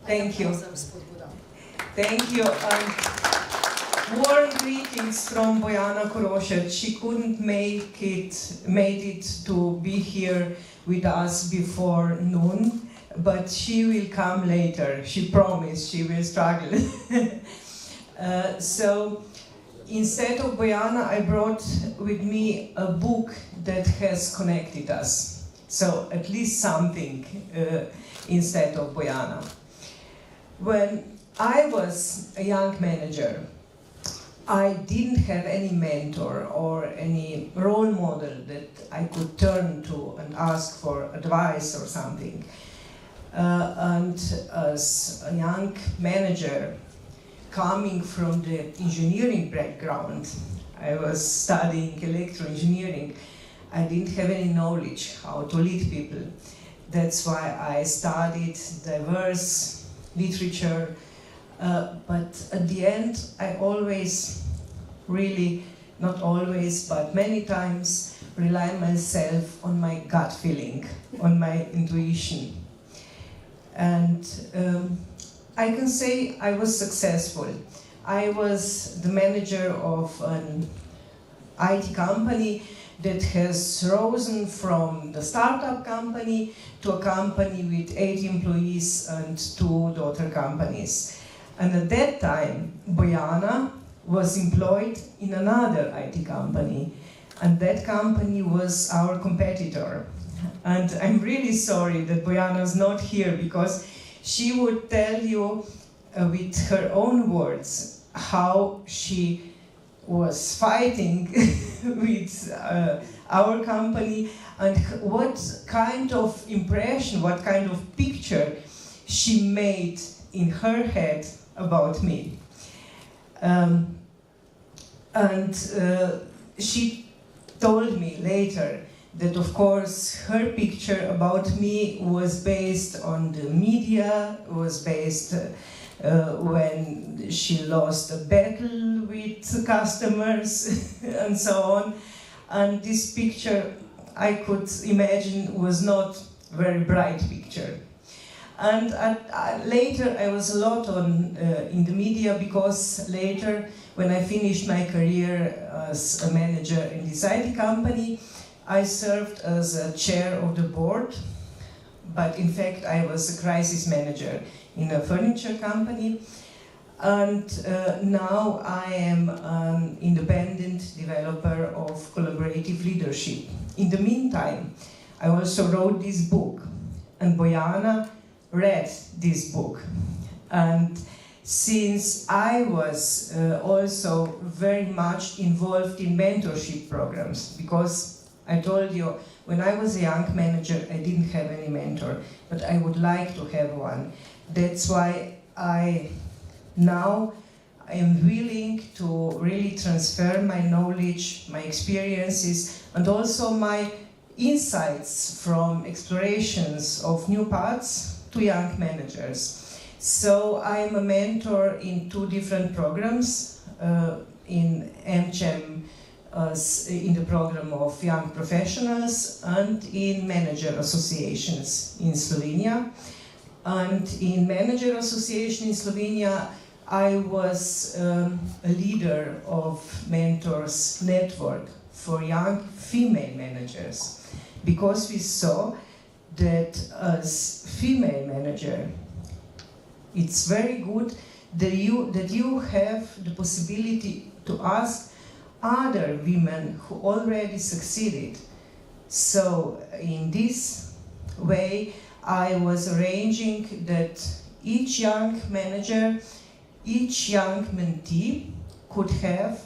Thank you. Thank you. Warm greetings from Bojana Korošec. She couldn't made it to be here with us before noon, but she will come later. She promised she will struggle. So instead of Bojana, I brought with me a book that has connected us. So at least something instead of Bojana. When I was a young manager, I didn't have any mentor or any role model that I could turn to and ask for advice or something. And as a young manager, coming from the engineering background, I was studying electro-engineering, I didn't have any knowledge how to lead people. That's why I studied diverse literature, but at the end I always, really, not always, but many times, rely myself on my gut feeling, on my intuition. And I can say I was successful. I was the manager of an IT company that has risen from the startup company to a company with 8 employees and 2 daughter companies. And at that time, Bojana was employed in another IT company, and that company was our competitor. And I'm really sorry that Bojana is not here, because she would tell you with her own words how she was fighting with our company and what kind of impression, what kind of picture she made in her head about me. She told me later that, of course, her picture about me was based on the media, was based when she lost a battle with customers and so on. And this picture, I could imagine, was not a very bright picture. And later I was a lot in the media, because later, when I finished my career as a manager in this IT company, I served as a chair of the board, but in fact I was a crisis manager in a furniture company. And now I am an independent developer of collaborative leadership. In the meantime, I also wrote this book, and Bojana read this book. And since I was also very much involved in mentorship programs, because I told you, when I was a young manager, I didn't have any mentor, but I would like to have one. That's why now I am willing to really transfer my knowledge, my experiences, and also my insights from explorations of new paths to young managers. So I am a mentor in 2 different programs, in MChem, in the program of young professionals, and in manager associations in Slovenia. And in manager association in Slovenia, I was a leader of mentors network for young female managers, because we saw that as female manager, it's very good that you have the possibility to ask other women who already succeeded. So in this way, I was arranging that each young manager, each young mentee could have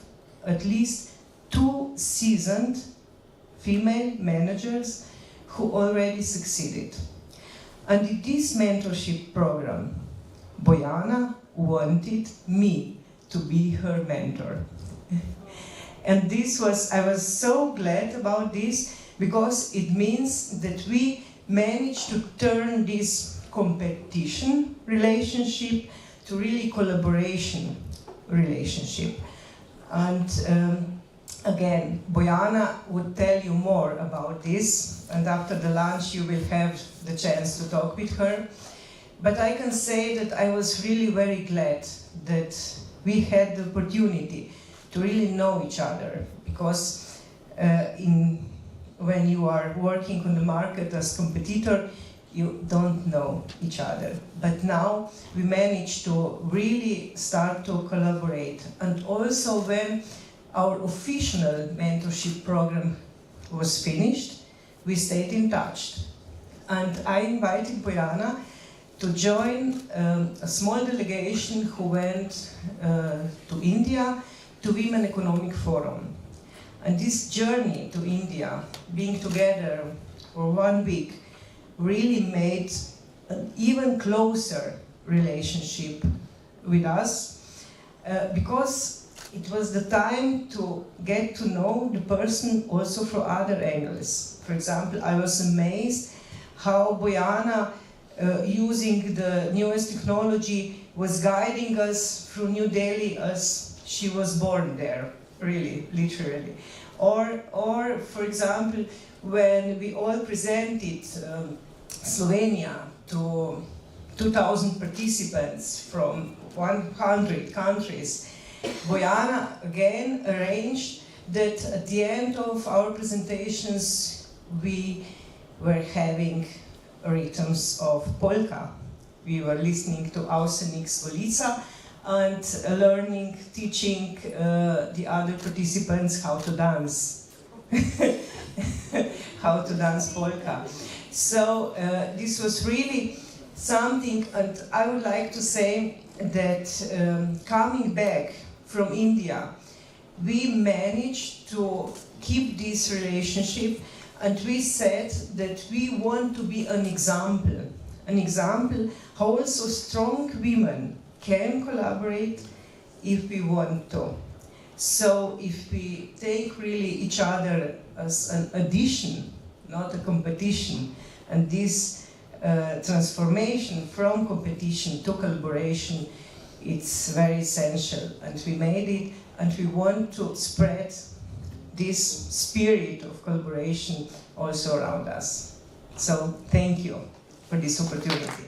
at least 2 seasoned female managers who already succeeded. And in this mentorship program, Bojana wanted me to be her mentor. And I was so glad about this, because it means that we managed to turn this competition relationship to really collaboration relationship. And again, Bojana would tell you more about this, and after the lunch you will have the chance to talk with her. But I can say that I was really very glad that we had the opportunity to really know each other, because when you are working on the market as competitor, you don't know each other. But now we managed to really start to collaborate. And also when our official mentorship program was finished, we stayed in touch. And I invited Bojana to join a small delegation who went to India to Women Economic Forum. And this journey to India, being together for 1 week, really made an even closer relationship with us, because it was the time to get to know the person also from other angles. For example, I was amazed how Bojana, using the newest technology, was guiding us through New Delhi as she was born there, really, literally. Or for example, when we all presented Slovenia to 2,000 participants from 100 countries, Bojana again arranged that at the end of our presentations we were having rhythms of polka. We were listening to Ausenik's Golica and learning, teaching the other participants how to dance. How to dance polka. So this was really something, and I would like to say that coming back from India, we managed to keep this relationship, and we said that we want to be an example how also strong women can collaborate if we want to. So if we take really each other as an addition, not a competition, and this transformation from competition to collaboration, it's very essential, and we made it, and we want to spread this spirit of collaboration also around us. So thank you for this opportunity.